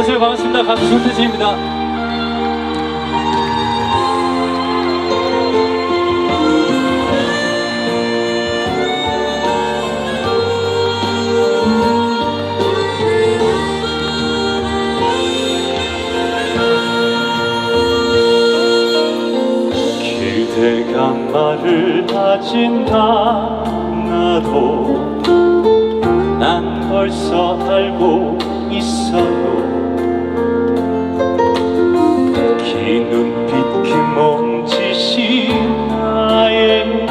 안녕하세요. 반갑습니다. 가수 손태진입니다. 그대가 말을 하진 않아도 난 벌써 알고 있어요. 긴 눈빛 그 몸짓이 나에게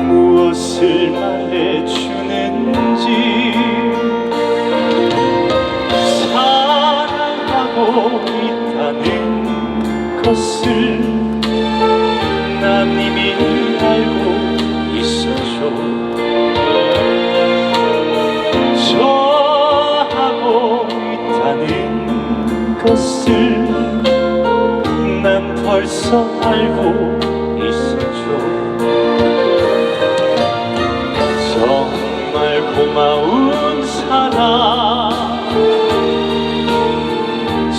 무엇을 말해주는지. 사랑하고 있다는 것을 난 이미 알고 있었죠. 좋아하고 있다는 것을 난 벌써 알고 있었죠. 정말 고마운 사람,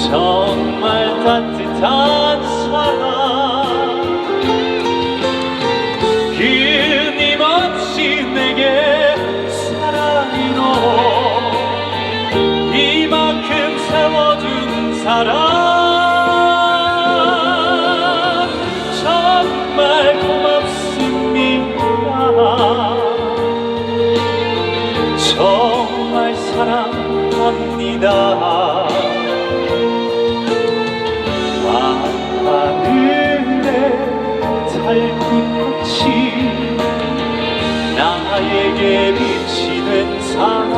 정말 따뜻한 사람, 끊임없이 내게 사랑으로 이만큼 세워준 사람, 정말 고맙습니다. 정말 사랑합니다. 하늘에 달빛같이 나에게 비치는 사랑.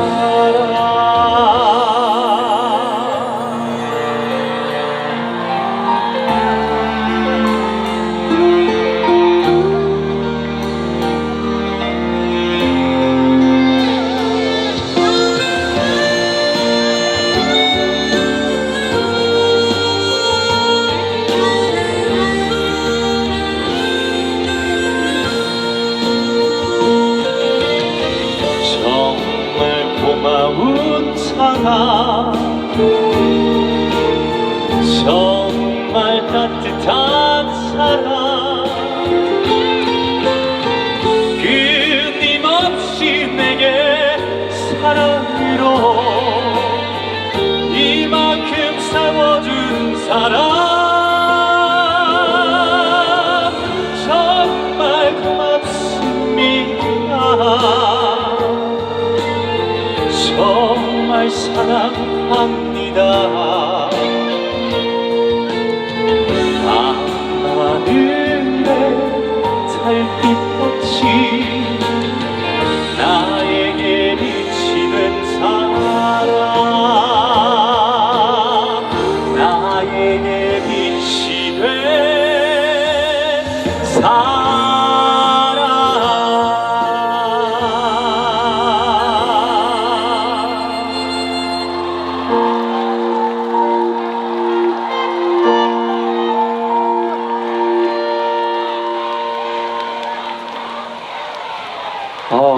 고마운 사람, 정말 따뜻한 사람, 끊임없이 내게 사랑으로 이만큼 세워준 사람, 정말 고맙습니다. 정말 사랑합니다. 밤하늘에 달빛같이 나에게 비치는 사랑, 나에게 비치는 사랑.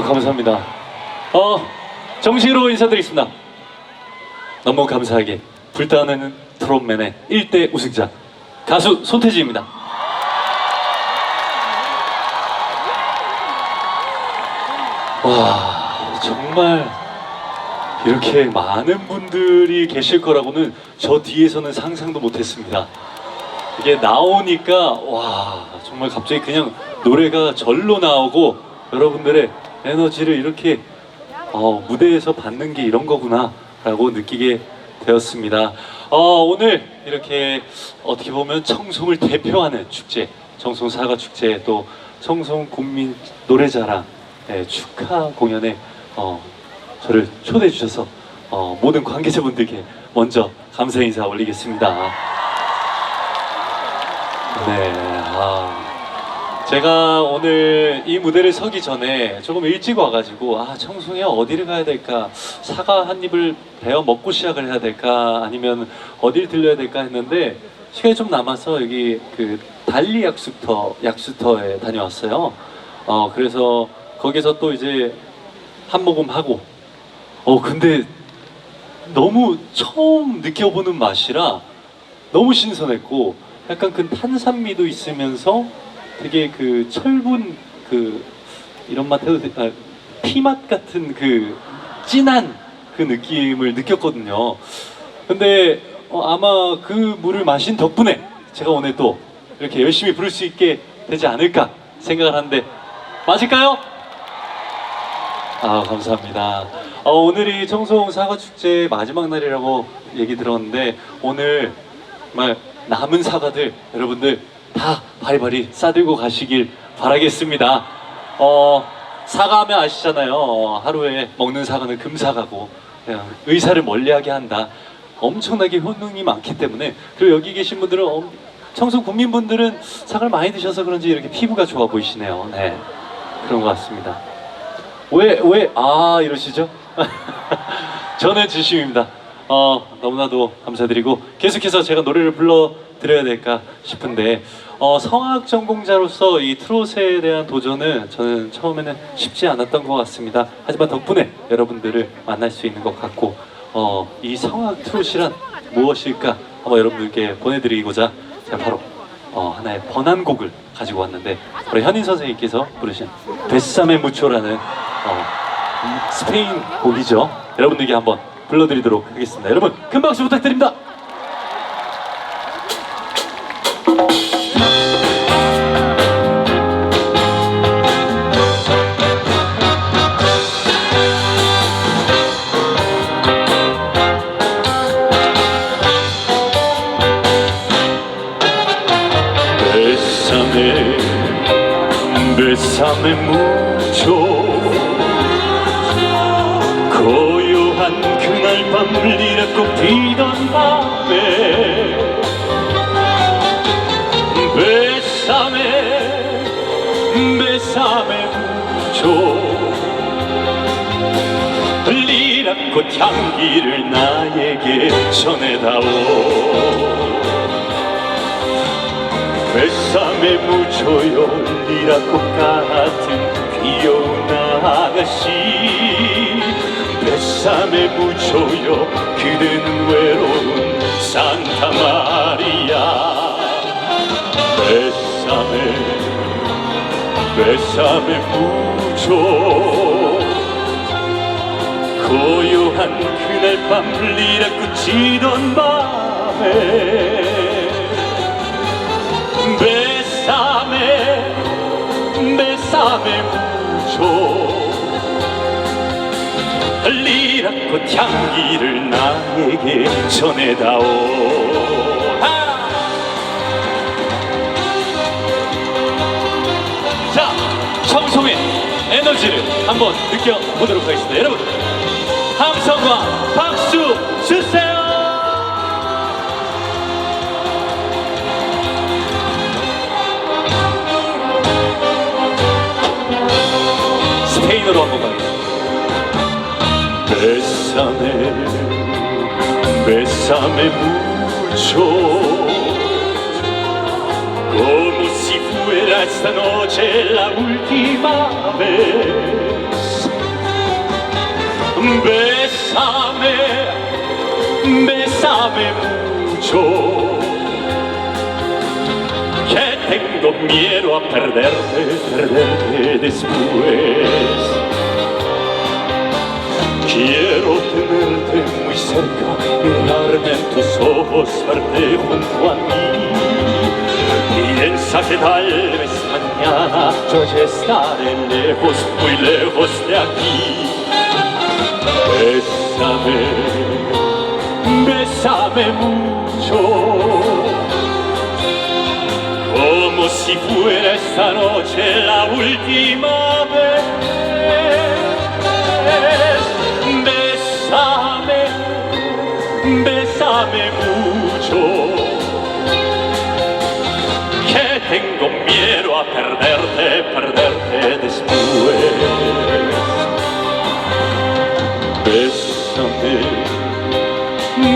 감사합니다. 정식으로 인사드리겠습니다. 너무 감사하게 불타는 트롯맨의 1대 우승자 가수 손태진입니다. 와, 정말 이렇게 많은 분들이 계실 거라고는 저 뒤에서는 상상도 못했습니다. 이게 나오니까 와, 정말 갑자기 그냥 노래가 절로 나오고 여러분들의 에너지를 이렇게 무대에서 받는 게 이런 거구나 라고 느끼게 되었습니다. 오늘 이렇게 어떻게 보면 청송을 대표하는 축제, 청송 사과축제, 또 청송 국민 노래자랑 축하 공연에 저를 초대해 주셔서 모든 관계자분들께 먼저 감사 인사 올리겠습니다. 네, 제가 오늘 이 무대를 서기 전에 조금 일찍 와가지고 청송에 어디를 가야 될까, 사과 한 입을 베어 먹고 시작을 해야 될까, 아니면 어디를 들려야 될까 했는데 시간이 좀 남아서 여기 그 달리 약수터에 다녀왔어요. 그래서 거기서 또 이제 한 모금 하고 근데 너무 처음 느껴보는 맛이라 너무 신선했고 약간 그 탄산미도 있으면서 되게 그 철분 그 이런 맛 해도 피맛 같은 그 진한 그 느낌을 느꼈거든요. 근데 아마 그 물을 마신 덕분에 제가 오늘 또 이렇게 열심히 부를 수 있게 되지 않을까 생각을 하는데 맞을까요? 아 감사합니다. 오늘이 청송 사과축제 마지막 날이라고 얘기 들었는데 오늘 정말 남은 사과들 여러분들 다 바리바리 싸들고 가시길 바라겠습니다. 사과하면 아시잖아요. 하루에 먹는 사과는 금사과고 그냥 의사를 멀리하게 한다. 엄청나게 효능이 많기 때문에 그리고 여기 계신 분들은 청송 국민분들은 사과를 많이 드셔서 그런지 이렇게 피부가 좋아 보이시네요. 네, 그런 것 같습니다. 왜 이러시죠? 저는 진심입니다. 너무나도 감사드리고 계속해서 제가 노래를 불러드려야 될까 싶은데 성악 전공자로서 이 트롯에 대한 도전은 저는 처음에는 쉽지 않았던 것 같습니다. 하지만 덕분에 여러분들을 만날 수 있는 것 같고 이 성악 트롯이란 무엇일까 한번 여러분들께 보내드리고자 제가 바로 하나의 번안곡을 가지고 왔는데 바로 현인 선생님께서 부르신 뱃삼의 무초라는 스페인 곡이죠. 여러분들께 한번 불러드리도록 하겠습니다. 여러분 큰 박수 부탁드립니다. 뱃삼의 무초 고요한 그날 밤 물리렵고 비던 밤에 뱃삼의 무초 흘리랍고 향기를 나에게 전해다오 뱃삼의 무초요 리라꽃 같은 귀여운 아가씨 뱃삼의 무초요 그대는 외로운 산타 마리아 뱃삼의 무초 고요한 그날 밤 리라꽃 지던 밤에 뱃삼의 무초 리라꽃 향기를 나에게 전해다오 자, 청송의 에너지를 한번 느껴보도록 하겠습니다. 여러분 함성과 박수 주세요. 스페인어로 한번 가겠습니다. 뱃삼의 무초 Como si fuera esta noche la última vez Bésame mucho Que tengo miedo a perderte después Quiero tenerte muy cerca, mirarme en tus ojos, verte junto a mí. Piensa que tal vez mañana yo ya estaré lejos, muy lejos de aquí. Bésame mucho, como si fuera esta noche la última vez. Bésame mucho, que tengo miedo a perderte después.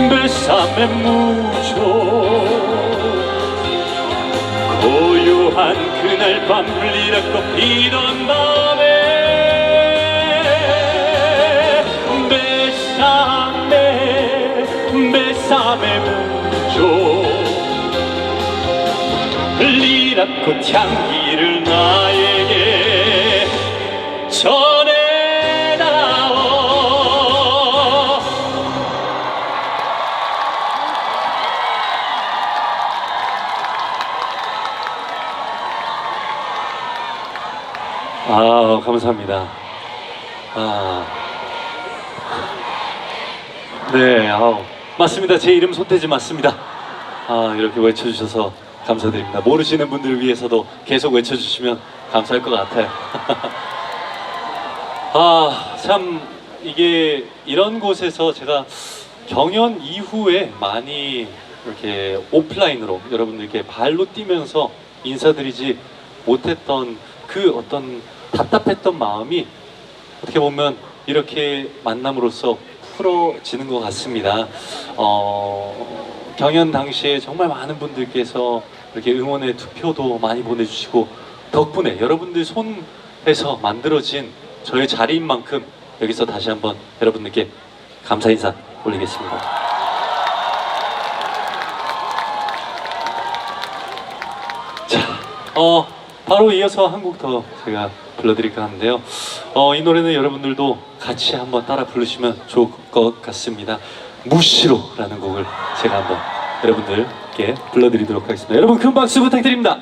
Bésame mucho, 고요한 그날 밤 리라고 피던 밤에 Bésame 닿고 향기를 나에게 전해다오. 아, 감사합니다. 네, 맞습니다. 제 이름 손태지 맞습니다. 이렇게 외쳐주셔서 감사드립니다. 모르시는 분들을 위해서도 계속 외쳐주시면 감사할 것 같아요. 참 이게 이런 곳에서 제가 경연 이후에 많이 이렇게 오프라인으로 여러분들께 발로 뛰면서 인사드리지 못했던 그 어떤 답답했던 마음이 어떻게 보면 이렇게 만남으로써 풀어지는 것 같습니다. 경연 당시에 정말 많은 분들께서 이렇게 응원의 투표도 많이 보내주시고 덕분에 여러분들 손에서 만들어진 저의 자리인 만큼 여기서 다시 한번 여러분들께 감사 인사 올리겠습니다. 자, 바로 이어서 한 곡 더 제가 불러드릴까 하는데요. 이 노래는 여러분들도 같이 한번 따라 부르시면 좋을 것 같습니다. 무시로라는 곡을 제가 한번 여러분들께 불러드리도록 하겠습니다. 여러분 큰 박수 부탁드립니다.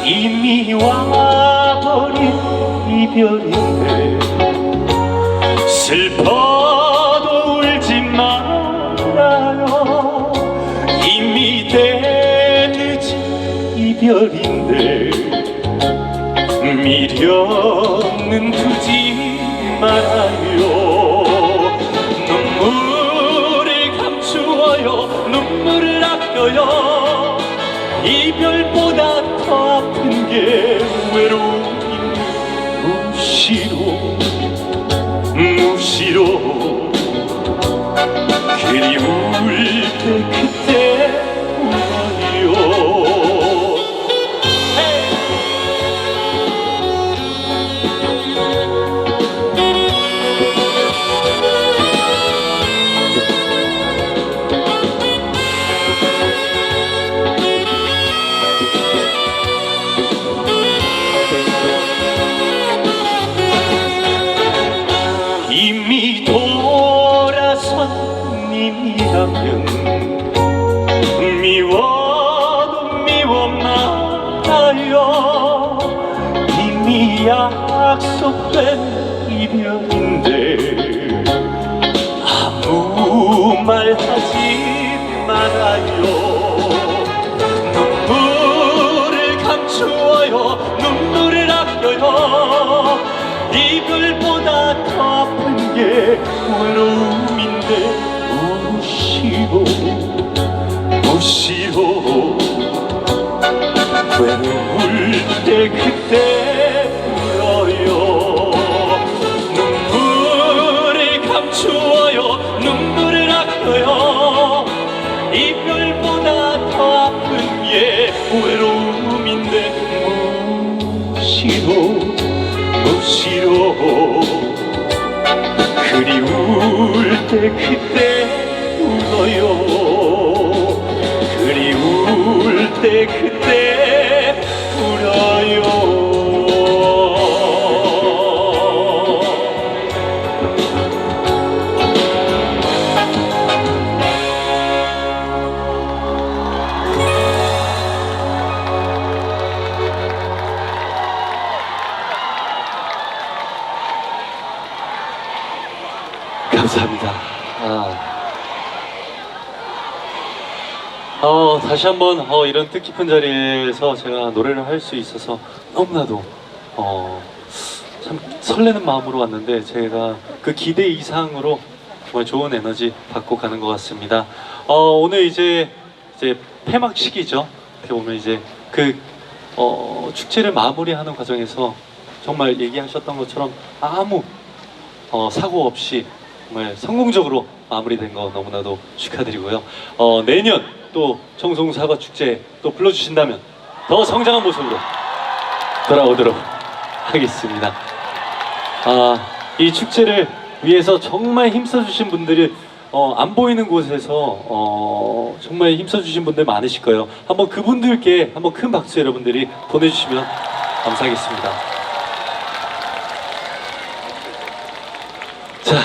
이미 와버린 이별인데 슬퍼도 울지 말아요. 이미 대늦은 이별인데 미련은 두지 말아요. 눈물을 감추어요. 눈물을 아껴요. 이별보다 더 아픈 게 외로움인 무시로 무시로 그리울 때 그때 울어요. 이미 돌아선 님이라면 미워도 미워 말아요. 이미 약속된 이별인데 아무 말 하지 말아요. 눈물을 감추어요. 눈물을 아껴요. 이별보다 더 아픈 게 외로움인데 무시로 무시로 외로울 때 그때 울어요. 눈물을 감추어요. 눈물을 아껴요. 이별보다 더 아픈 게 외로움인데 무시로 무시로 그리울 때 그때 울어요. 그리울 때 그때 울어요. 감사합니다. 다시 한번 이런 뜻깊은 자리에서 제가 노래를 할 수 있어서 너무나도 참 설레는 마음으로 왔는데 제가 그 기대 이상으로 정말 좋은 에너지 받고 가는 것 같습니다. 오늘 이제 폐막식이죠. 어떻게 보면 이제 그 축제를 마무리하는 과정에서 정말 얘기하셨던 것처럼 아무 사고 없이 정말 성공적으로 마무리된 거 너무나도 축하드리고요. 내년 또 청송사과 축제 또 불러주신다면 더 성장한 모습으로 돌아오도록 하겠습니다. 이 축제를 위해서 정말 힘써주신 분들이 안 보이는 곳에서 정말 힘써주신 분들 많으실 거예요. 한번 그분들께 한번 큰 박수 여러분들이 보내주시면 감사하겠습니다. 자,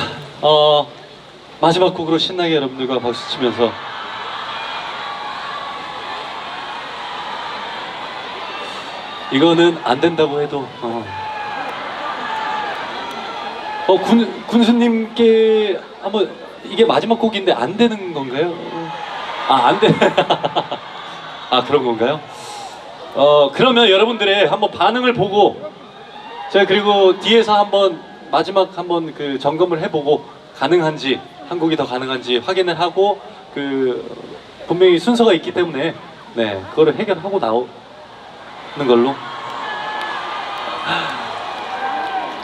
마지막 곡으로 신나게 여러분들과 박수 치면서 이거는 안 된다고 해도 군수님께 한번 이게 마지막 곡인데 안 되는 건가요? 안 돼. 그런 건가요? 그러면 여러분들의 한번 반응을 보고 제가 그리고 뒤에서 한번 마지막 한번 그 점검을 해보고 가능한지 한 곡이 더 가능한지 확인을 하고 분명히 순서가 있기 때문에 네 그거를 해결하고 나오는 걸로.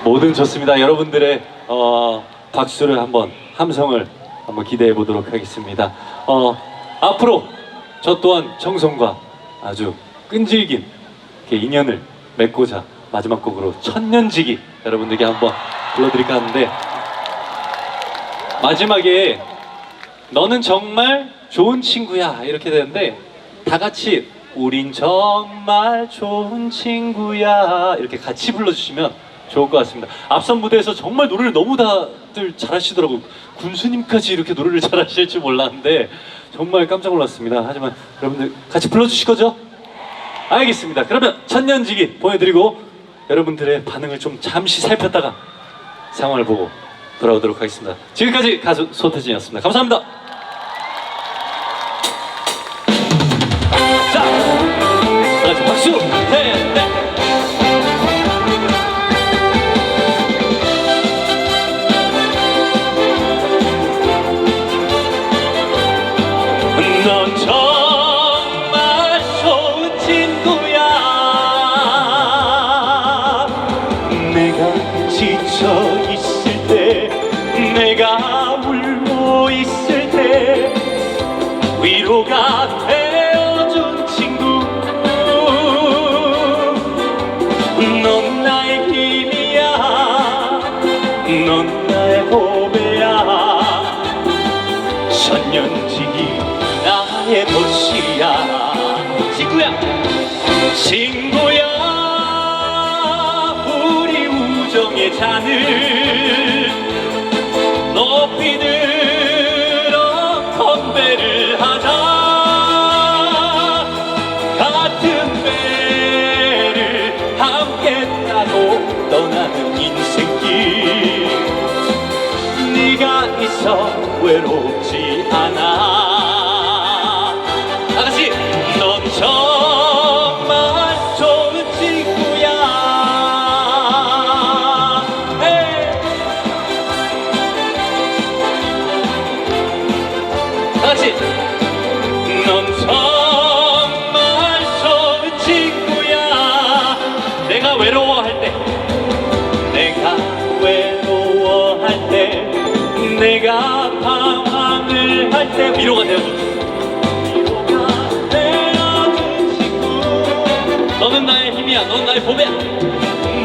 뭐든 좋습니다. 여러분들의 박수를 한번 함성을 한번 기대해 보도록 하겠습니다. 앞으로 저 또한 청송과 아주 끈질긴 이렇게 인연을 맺고자 마지막 곡으로 천년지기 여러분들께 한번 불러드릴까 하는데 마지막에 너는 정말 좋은 친구야 이렇게 되는데 다 같이 우린 정말 좋은 친구야 이렇게 같이 불러주시면 좋을 것 같습니다. 앞선 무대에서 정말 노래를 너무 다들 잘하시더라고요. 군수님까지 이렇게 노래를 잘하실 줄 몰랐는데 정말 깜짝 놀랐습니다. 하지만 여러분들 같이 불러주실 거죠? 알겠습니다. 그러면 천년지기 보내드리고 여러분들의 반응을 좀 잠시 살폈다가 상황을 보고 돌아오도록 하겠습니다. 지금까지 가수 소태진이었습니다. 감사합니다. 자, 다같이 박수! 네. 넌 정말 좋은 친구야. 내가 지쳐 있을 때, 내가 울고 있을 때 위로가 되어준 친구. 넌 나의 힘이야. 넌 나의 보배야. 천년지기 나의 도시야. 친구야 우리 우정의 잔을 높이 들어 건배를 하자. 같은 배를 함께 타고 떠나는 인생길. 네가 있어 외롭지 않아. 다같이 넌 정말 좋은 친구야. 에이. 다같이 넌 정말 좋은 친구야. 내가 외로워할 때, 내가 외로워할 때, 내가 방황을 할 때 위로가 되어줘. 너는 나의 힘이야. 넌 나의 보배야.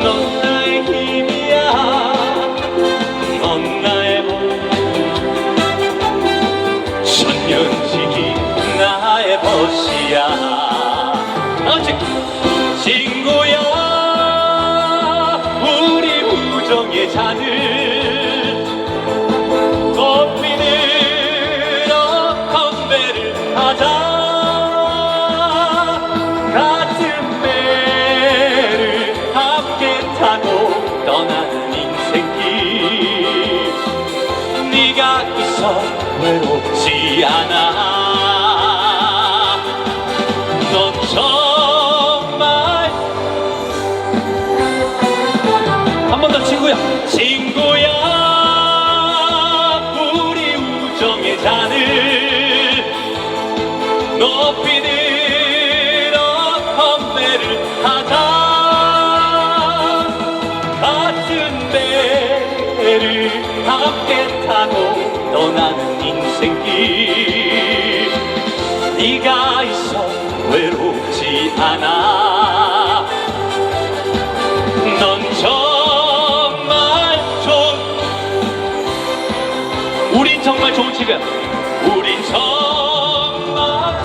넌 나의 힘이야. 넌 나의 보배. 천년지기 나의 벗이야. 다같이 친구야 우리 우정의 잔을 높이 들어 건배를 하자. 떠나는 인생길. 네가 있어 외롭지 않아. 넌 정말 한 번 더 친구야. 친구야 우리 우정의 잔을 높이 들어 건배를 하자. 같은 배를 함께 타고 떠나는 인생길 네가 있어 외롭지 않아 넌 정말 좋은 우린 정말 좋은 집이야 우린 정말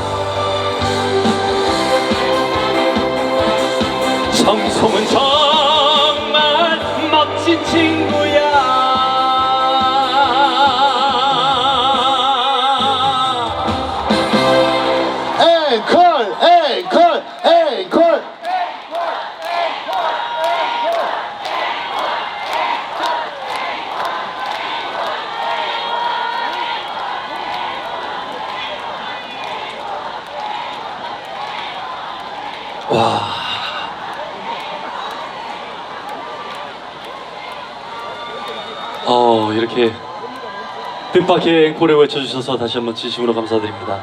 청송은 정말 멋진 친구야 앵콜 앵콜 앵콜 와 이렇게 뜻밖의 앵콜을 외쳐주셔서 다시 한번 진심으로 감사드립니다.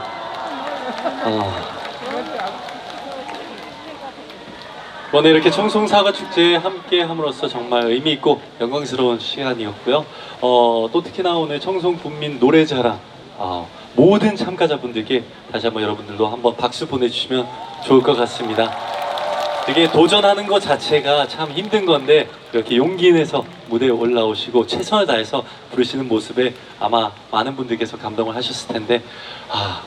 오늘 이렇게 청송사과축제에 함께 함으로써 정말 의미 있고 영광스러운 시간이었고요. 또 특히나 오늘 청송군민 노래자랑 모든 참가자분들께 다시 한번 여러분들도 한번 박수 보내주시면 좋을 것 같습니다. 이게 도전하는 것 자체가 참 힘든 건데 이렇게 용기 내서 무대에 올라오시고 최선을 다해서 부르시는 모습에 아마 많은 분들께서 감동을 하셨을 텐데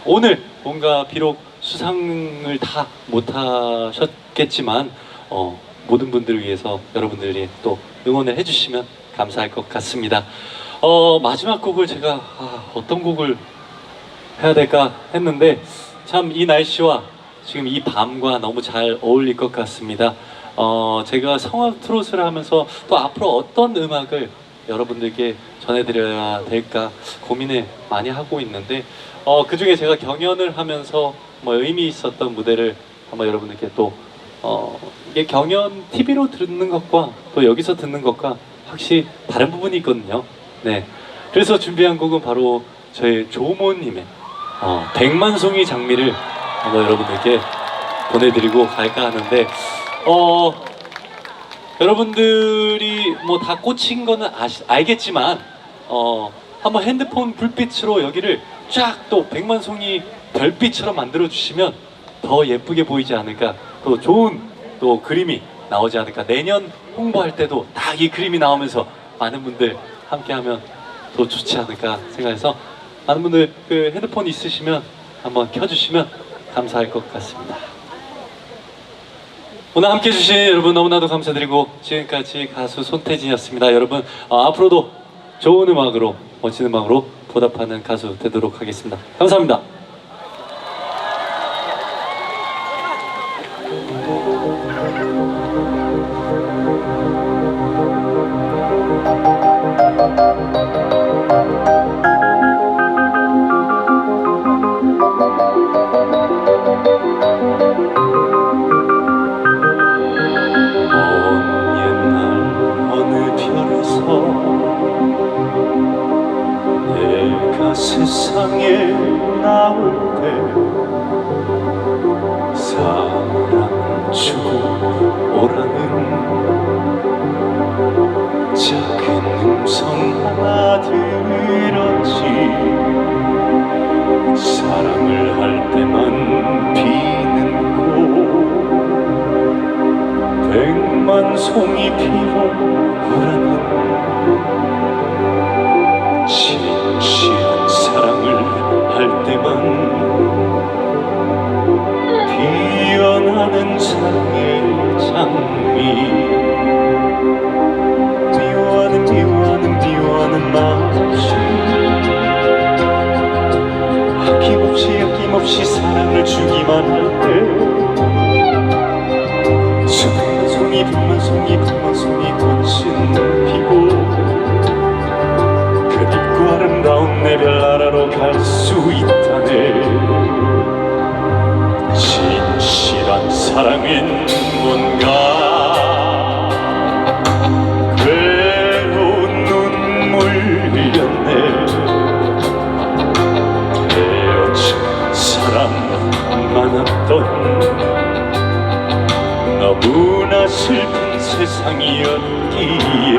오늘 뭔가 비록 수상을 다 못하셨겠지만 모든 분들을 위해서 여러분들이 또 응원을 해주시면 감사할 것 같습니다. 마지막 곡을 제가 어떤 곡을 해야 될까 했는데 참 이 날씨와 지금 이 밤과 너무 잘 어울릴 것 같습니다. 제가 성악 트로트를 하면서 또 앞으로 어떤 음악을 여러분들께 전해드려야 될까 고민을 많이 하고 있는데 그 중에 제가 경연을 하면서 뭐 의미 있었던 무대를 한번 여러분들께 또 이게 경연 TV로 듣는 것과 또 여기서 듣는 것과 확실히 다른 부분이 있거든요. 네, 그래서 준비한 곡은 바로 저희 조모님의 백만송이 장미를 한번 여러분들께 보내드리고 갈까 하는데 여러분들이 뭐 다 꽂힌 거는 알겠지만 한번 핸드폰 불빛으로 여기를 쫙 또 백만송이 별빛처럼 만들어 주시면 더 예쁘게 보이지 않을까 또 좋은 또 그림이 나오지 않을까 내년 홍보할 때도 딱 이 그림이 나오면서 많은 분들 함께하면 더 좋지 않을까 생각해서 많은 분들 그 핸드폰 있으시면 한번 켜주시면 감사할 것 같습니다. 오늘 함께 해주신 여러분 너무나도 감사드리고 지금까지 가수 손태진이었습니다. 여러분 앞으로도 좋은 음악으로 멋진 음악으로 보답하는 가수 되도록 하겠습니다. 감사합니다. 세상에 나올 때 사랑 주고 오라는 작은 음성 하나 들었지 사랑을 할 때만 비는 꽃 백만 송이 피어오라는 진실한 사랑을 할 때만 피어나는 사랑의 장미 미워하는 마음씨 아낌없이 사랑을 주기만 할 때 백만 송이 꽃은 피고 아름다운 내 별나라로 갈 수 있다네 진실한 사랑은 뭔가 괴로운 눈물 흘렸네 헤어진 사람 많았던 너무나 슬픈 세상이었기에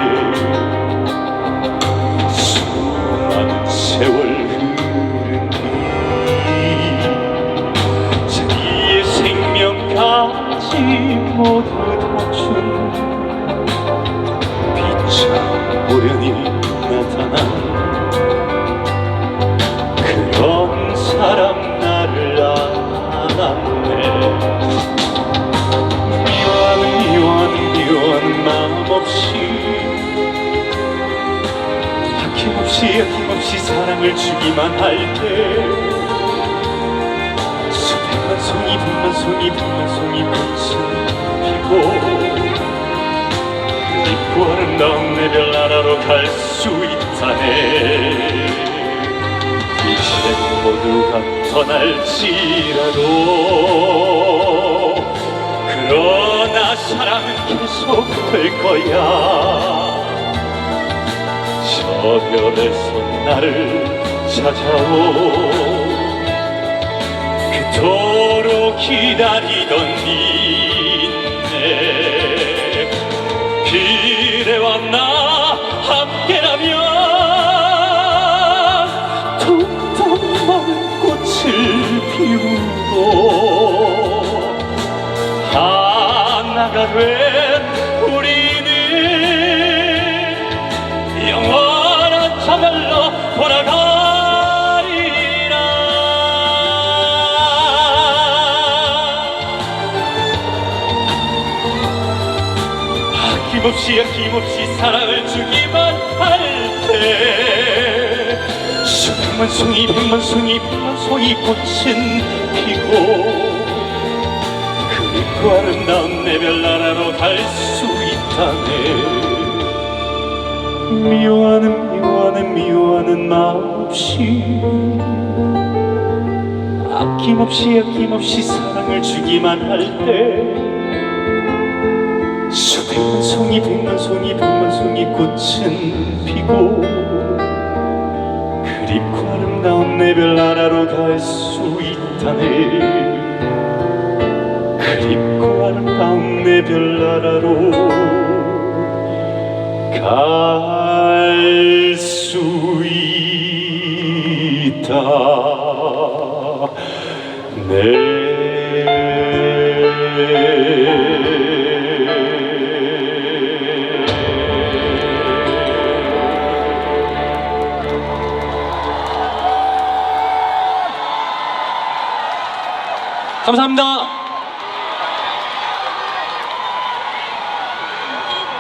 아낌없이 사랑을 주기만 할 때 수백만 송이 백만 송이 백만 송이 꽃은 피고 깊고 아름다운 내 별 나라로 갈 수 있다네. 이젠 모두가 떠날지라도 그러나 사랑은 계속될 거야. 저 별에서 나를 찾아오 그토록 기다리던 니네 그대와 나 함께라면 텅텅 먼 꽃을 피우고 하나가 된 우리는 영원한 저별로 돌아가리라. 아낌없이 사랑을 주기만 할 때 수백만 송이 백만 송이 백만 송이 꽃은 피고 그립고 아름다운 내 별 나라로 갈 수 있다네. 미워하는 마음 없이 아낌없이 사랑을 주기만 할 때 수백만 송이 백만 송이 백만 송이 꽃은 피고 그립고 아름다운 내 별 나라로 갈 수 있다네. 그립고 아름다운 내 별 나라로 갈 수 있다. 네. 감사합니다.